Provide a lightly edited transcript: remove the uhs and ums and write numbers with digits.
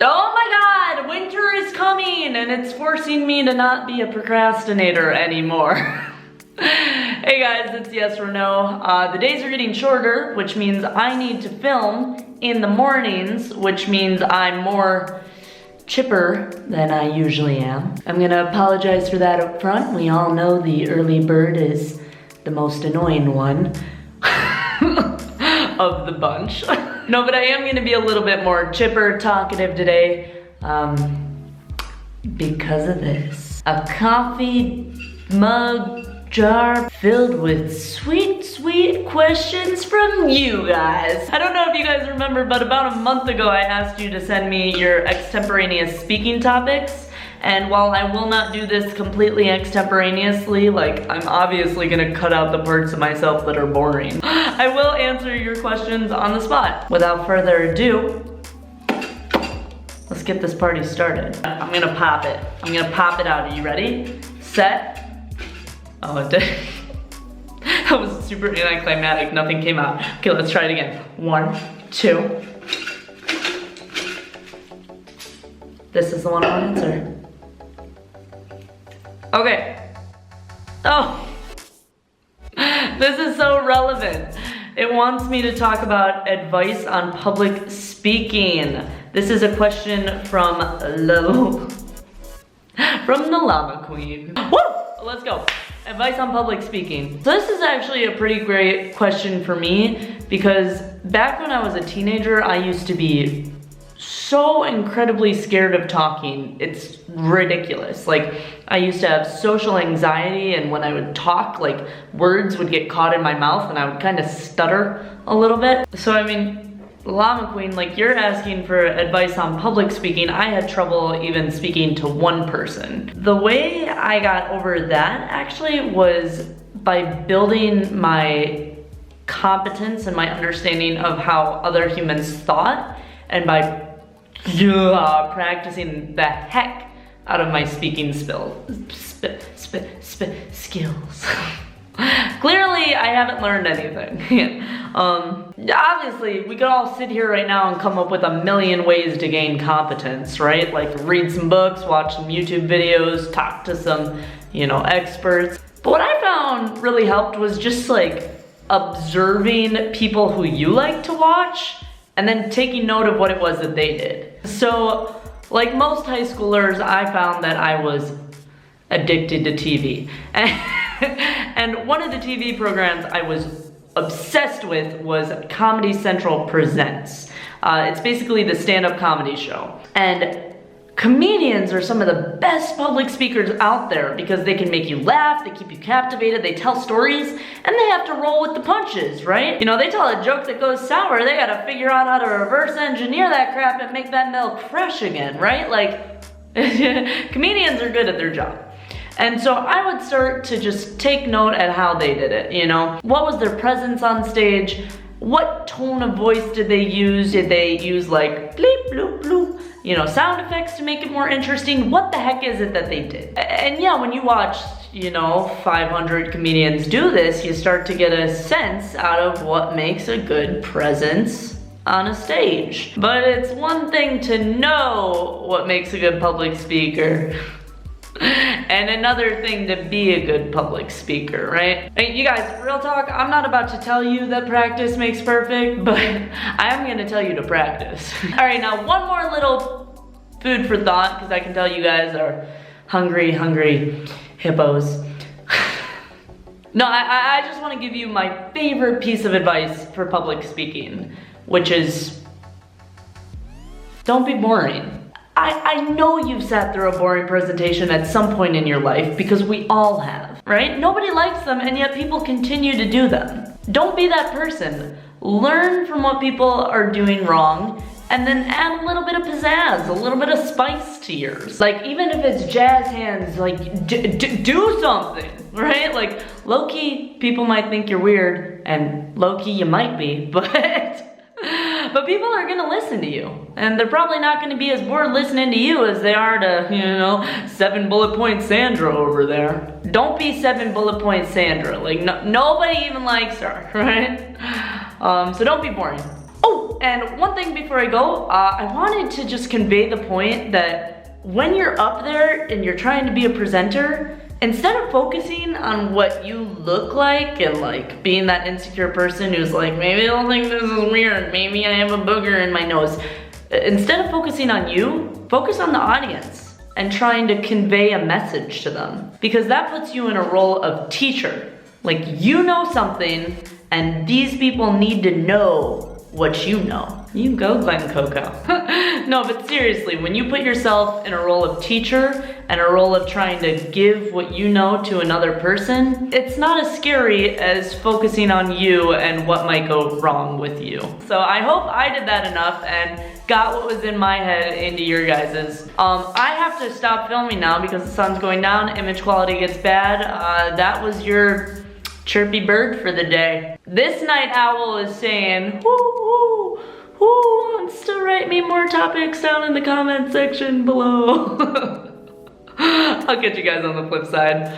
Oh my god, winter is coming and it's forcing me to not be a procrastinator anymore. Hey guys, it's yes or no. The days are getting shorter, which means I need to film in the mornings, which means I'm more chipper than I usually am. I'm gonna apologize for that up front. We all know the early bird is the most annoying one of the bunch. No, but I am gonna be a little bit more chipper, talkative today, because of this. A coffee mug jar filled with sweet, sweet questions from you guys. I don't know if you guys remember, but about a month ago I asked you to send me your extemporaneous speaking topics. And while I will not do this completely extemporaneously, like I'm obviously gonna cut out the parts of myself that are boring, I will answer your questions on the spot. Without further ado, let's get this party started. I'm gonna pop it. I'm gonna pop it out. Are you ready? Set. Oh, it did. That was super anticlimactic. Nothing came out. Okay, let's try it again. 1, 2. This is the one I'll answer. Okay. Oh. This is so relevant. It wants me to talk about advice on public speaking. This is a question from the Llama Queen. Woo! Let's go. Advice on public speaking. So this is actually a pretty great question for me because back when I was a teenager, I used to be so incredibly scared of talking. It's ridiculous. Like, I used to have social anxiety, and when I would talk, like, words would get caught in my mouth and I would kind of stutter a little bit. So I mean, Llama Queen, like, you're asking for advice on public speaking. I had trouble even speaking to one person. The way I got over that actually was by building my competence and my understanding of how other humans thought, and by practicing the heck out of my speaking skills. Clearly, I haven't learned anything. Obviously, we could all sit here right now and come up with a million ways to gain competence, right? Like read some books, watch some YouTube videos, talk to some, experts. But what I found really helped was just like observing people who you like to watch and then taking note of what it was that they did. So, like most high schoolers, I found that I was addicted to TV. And one of the TV programs I was obsessed with was Comedy Central Presents. It's basically the stand-up comedy show. And comedians are some of the best public speakers out there because they can make you laugh, they keep you captivated, they tell stories, and they have to roll with the punches, right? They tell a joke that goes sour, they gotta figure out how to reverse engineer that crap and make that milk fresh again, right? Like, comedians are good at their job. And so I would start to just take note at how they did it, What was their presence on stage? What tone of voice did they use? Did they use like bleep, bloop, bloop, sound effects to make it more interesting? What the heck is it that they did? And yeah, when you watch, 500 comedians do this, you start to get a sense out of what makes a good presence on a stage. But it's one thing to know what makes a good public speaker. And another thing to be a good public speaker, right? Hey, you guys, real talk, I'm not about to tell you that practice makes perfect, but I am gonna tell you to practice. All right, now one more little food for thought, because I can tell you guys are hungry hippos. No, I just wanna give you my favorite piece of advice for public speaking, which is, don't be boring. I know you've sat through a boring presentation at some point in your life because we all have, right? Nobody likes them and yet people continue to do them. Don't be that person. Learn from what people are doing wrong and then add a little bit of pizzazz, a little bit of spice to yours. Like even if it's jazz hands, like do something, right? Like low-key, people might think you're weird and low-key you might be, but people are gonna listen to you. And they're probably not gonna be as bored listening to you as they are to, 7 bullet point Sandra over there. Don't be 7 bullet point Sandra. Like, nobody even likes her, right? So don't be boring. Oh, and one thing before I go, I wanted to just convey the point that when you're up there and you're trying to be a presenter, instead of focusing on what you look like and like being that insecure person who's like, maybe they'll think this is weird, maybe I have a booger in my nose. Instead of focusing on you, focus on the audience and trying to convey a message to them. Because that puts you in a role of teacher. Like, you know something and these people need to know what you know. You go, Glen Coco. No, but seriously, when you put yourself in a role of teacher and a role of trying to give what you know to another person, it's not as scary as focusing on you and what might go wrong with you. So I hope I did that enough and got what was in my head into your guys's. I have to stop filming now because the sun's going down, image quality gets bad. That was your chirpy bird for the day. This night owl is saying, who wants to write me more topics down in the comment section below? I'll catch you guys on the flip side.